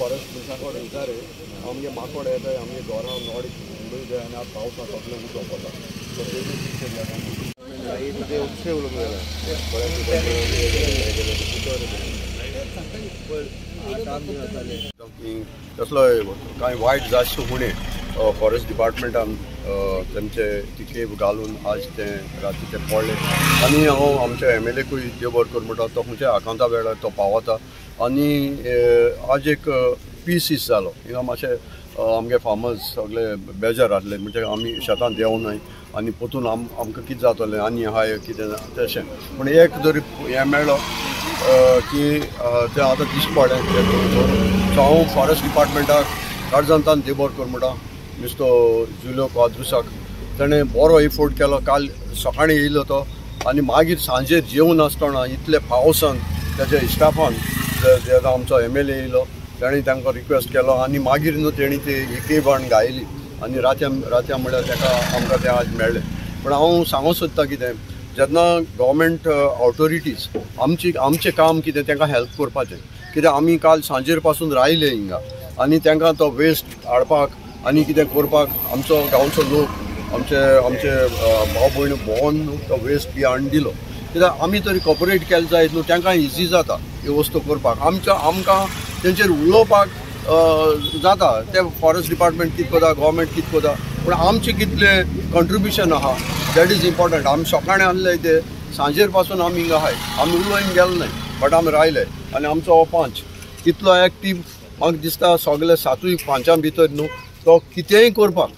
Forest पुलिसांकडे विचारे आमगे माकोड येता आमगे घरां नोड उडयले आनी आतां पावसां सगळें उदक वता सो ते तसलो कांय वायट जायसो फुडें फॉरेस्ट डिपार्टमेंटान तेंचे तिके घालून आज ते राती ते पडले आनी हांव आमच्या MLAकूय देव बरें करूं म्हणटा तो खंयच्या आकांता वेळार तो पावता आनी आज एक पीस जालो हिंगा मातशें आमगे फार्मर्स सगळे बेजार आसले म्हणजे आमी शेतान देंवनाय आनी पोतून आमकां कितें जातलें आनी हाय कितें तशें पूण एक जरी हें मेळ्ळो की तें आतां दिश्ट पडलें सो हांव फॉरेस्ट डिपार्टमेंटाक काळजांतान देव बरें करूं म्हणटा मिस्टर जुलियो क्वाद्रुसाक ताणें बरो एफोर्ट केलो काल सकाळीं येयलो तो आनी मागीर सांजे जेवून आसतना इतले पावसान तेज्या स्टाफान जेन्ना आमचो MLA येयलो ताणें तांकां रिक्वेस्ट केलो आनी मागीर न्हू तेणी ती एके बाण गायली आनी रात्या म्हळ्यार ताका आमकां तें आज मेळ्ळें पूण हांव सांगूंक सोदतां कितें जेन्ना गव्हर्मेंट ऑथॉरिटीज आमचें काम कितें तांकां हेल्प करपाचें कित्याक आमी काल सांजेर पासून रावले हिंगा आनी तांकां तो वेस्ट हाडपाक आनी कितें करपाक आमचो गांवचो लोक आमचे भाव भयण भोंवन तो वेस्ट बी हाडून दिलो कित्याक आमी तरी कॉपरेट केलें जायत न्हू तांकां इजी जाता ह्यो वस्तू करपाक आमकां तेंचेर उलोवपाक जाता ते फॉरेस्ट डिपार्टमेंट कितें करता गव्हर्मेंट कितें करता पूण आमचें कितलें कंट्रिब्युशन आहा दॅट इज इम्पॉर्टंट आमी सकाळीं आहले ते सांजेर पासून आमी हिंगा आहाय आमी उलोवन गेले नाय बट आमी रावले आनी आमचो हो पंच कितलो एक्टीव म्हाका दिसता सगळे 7-5 भितर न्हू तो कितेंय करपाक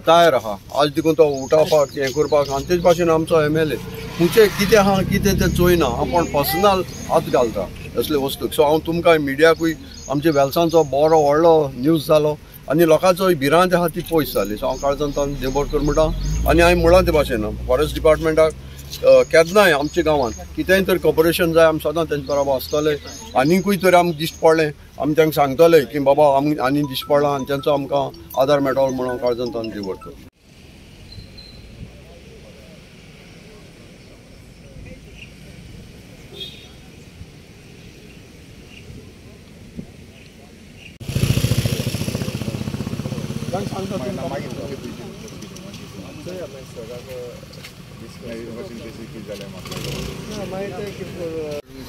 तयार आहा आज देखून तो उठावपाक हें करपाक आनी तेच भाशेन आमचो MLA खंयचें कितें आहा कितें तें चोयना आपण पर्सनल हात घालता असले वस्तूक सो हांव तुमकां मिडियाकूय आमच्या वेल्सांचो बरो व्हडलो न्यूज जालो आनी लोकांचो भिरांत आहा ती पयस जाली सो हांव काळजांतान देव बरें करूं म्हणटा आनी हांवें म्हळां ते भाशेन फॉरेस्ट डिपार्टमेंटाक केन्नाय आमच्या गांवांत कितेंय तर कॉपरेशन जाय आमी सदां तेंचे बरोबर आसतले आनीकूय तरी आमकां दिश्ट पडलें आमी तांकां सांगतले की बाबा आमी आनी दिश्ट पडला आनी तेंचो आमकां आदार मेळटलो म्हणून काळजांतान देव बरें करूं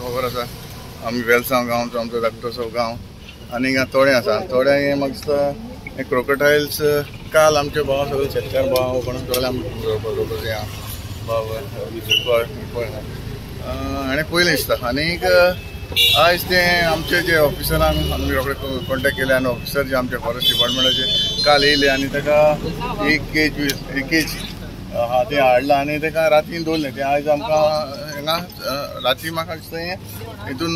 खबर आसा आमी वेलसांव गांवचो आमचो धाकटोसो गांव आनी हिंगा तोडें आसा तोड्या हें म्हाका दिसता हे क्रोकोटायल्स काल आमचे भाव सगळे शेतकार भाव कोण सगळे आनी पयलें दिसता आनीक आयज ते आमचे जे ऑफिसरान आमी रोखडे कॉन्टेक्ट केले आनी ऑफिसर जे आमचे फॉरेस्ट डिपार्टमेंटाचे काल येयले आनी ताका एक केज हा ते हाडला आनी ताका रातीन दवरलें तें आयज आमकां हिंगा राती म्हाका दिसता हें हितून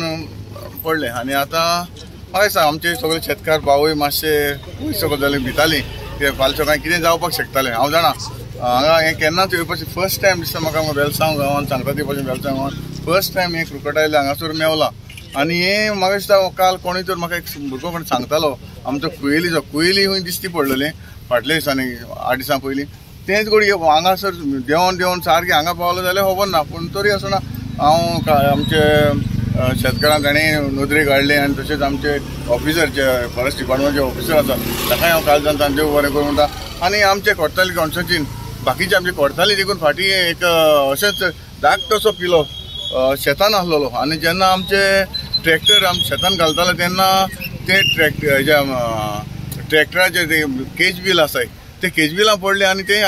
पडलें आनी आतां म्हाका दिसता आमचे सगळे शेतकार भावूय मातशे पयस सकयल जाले भितालीं की फाल्यां सकाळीं कितें जावपाक शकतालें हांव जाणा हांगा हें केन्नाच येवपाचें फर्स्ट टायम दिसता म्हाका वेलसांव गांवांत सांगता ते भशेन वेलसांव गांवांत फर्स्ट टायम हें क्रोकोटायल हांगासर मेवला आनी हें म्हाका दिसता काल कोणी तर म्हाका एक भुरगो कोण सांगतालो आमचो कुयेली खूंय दिश्टी पडलेलें फाटल्या दिसांनी 8 दिसां पयलीं तेंच घोडी हांगासर देंवन सारकें हांगा पावलो जाल्यार खबर ना पूण तरी आसतना हांव आमचे शेतकारांक ताणें नदरेक हाडलें आनी तशेंच आमचे ऑफिसर जे फॉरेस्ट डिपार्टमेंटचे ऑफिसर आसा ताकाय हांव काळजांतान देव बरें करूं म्हणटा आनी आमचे कोर्ताली कॉन्स्टिट्युन्सीन बाकीचे आमचे कोर्ताली देखून फाटीं एक अशेंच धाकटोसो पिलो शेतान आसलेलो आनी जेन्ना आमचे ट्रॅक्टर आमी शेतान घालताले तेन्ना ते ट्रॅक्टराचे ते केज बील आसाय ते केज बिलां पडले आनी ते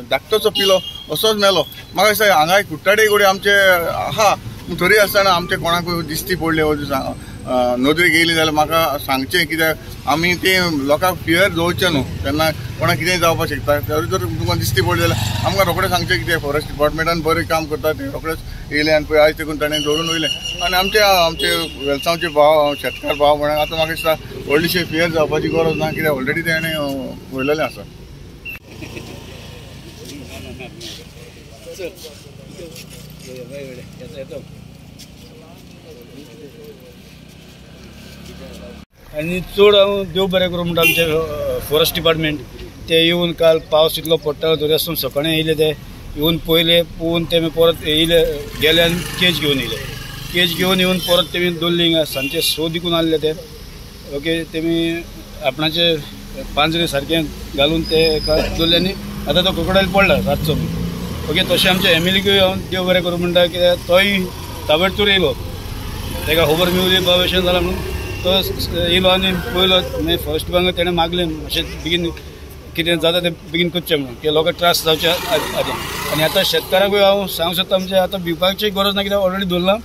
धाकटोसो पिलो असोच मेलो म्हाका दिसता हांगा कुट्टाडे घोडी आमचे आहा तरी आसतना आमचे कोणाकूय दिश्टी पडले नदरेक येयली जाल्यार म्हाका सांगचें कित्याक आमी ते लोकांक फियर दवरचें न्हू तेन्ना कोणाक कितेंय जावपाक शकता तरी जर तुमकां दिश्टी पडली जाल्यार आमकां रोखडें सांगचें कितें फॉरेस्ट डिपार्टमेंटान बरें काम करता ते रोखडेंच येयले आनी पळय आयज देखून ताणें दवरून वयलें आनी आमचे वेलसांवचे भाव शेतकार भाव म्हण आतां म्हाका दिसता व्हडलीशी फियर जावपाची गरज ना कित्याक ऑलरेडी ताणें पळयलेलें आसा आनी चड हांव देव बरें करूं म्हणटा आमचे फॉरेस्ट डिपार्टमेंट ते येवन काल पावस इतलो पडटालो तरी आसतना सकाळीं येयले ते येवन पयले पोवन तेमी परत येयले गेले आनी केज घेवन येयले केज घेवन येवन परत तेमी दवरली हिंगा सांजचे 6 देखून आसले ते ओके तेमी आपणाचे पांजरे सारखे घालून ते एका दवरले आतां तो क्रोकोडायल पडला रातचो ओके तशें आमच्या एमएलएकूय हांव देव बरें करूं म्हणटा कित्याक तोय ताबडतोब येयलो ताका खबर मेवली बाबा जाला म्हणून तो येयलो आनी पळयलो मागीर फर्स्ट डिपार्टमेंट तेणें मागलें मातशें बेगीन कितें जाता तें बेगीन करचें म्हणून की लोकांक त्रास जावचे आदी आनी आतां शेतकाराकूय हांव सांगूंक सोदता म्हणजे आतां भिवपाची गरज ना कित्याक ऑलरेडी दवरलां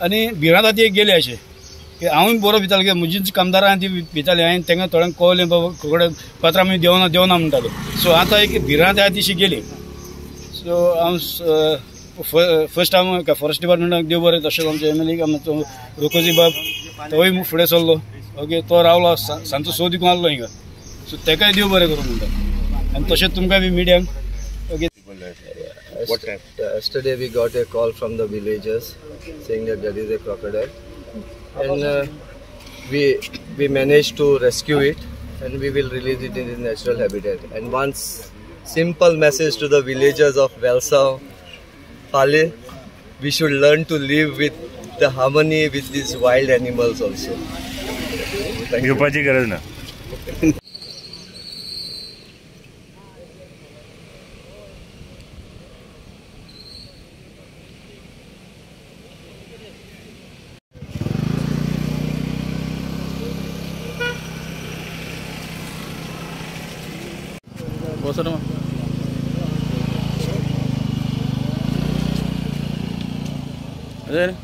आनी भिरांत आतां एक गेले अशें की हांवूय बरो भितालो कित्याक म्हजीच कामदारां ती भिताली हांवें तांकां थोड्यांक कळलें बाबा क्रोकोडायल पात्रां आमी देवना म्हणटालो सो आतां एक भिरांत आहा तीशी गेली सो हांव फर्स्ट हांव फॉरेस्ट डिपार्टमेंटाक देव बरें तशेंच आमच्या एमएलए आमचो रोकोजी बाब तोय फुडें सरलो ओके तो रावलो सांजचो 6 दिकून आसलो हिंगा सो ताकाय देव बरें करूं म्हणटा आनी तशेंच तुमकां बी मिडियांक okay Yesterday we got a call from the villagers saying that there is a crocodile and we managed to rescue it and we will release it in its natural habitat. And one simple message to the villagers of Velsa, Pale, we should learn to live with the harmony with these wild animals also. भिवपाची गरज ना. Then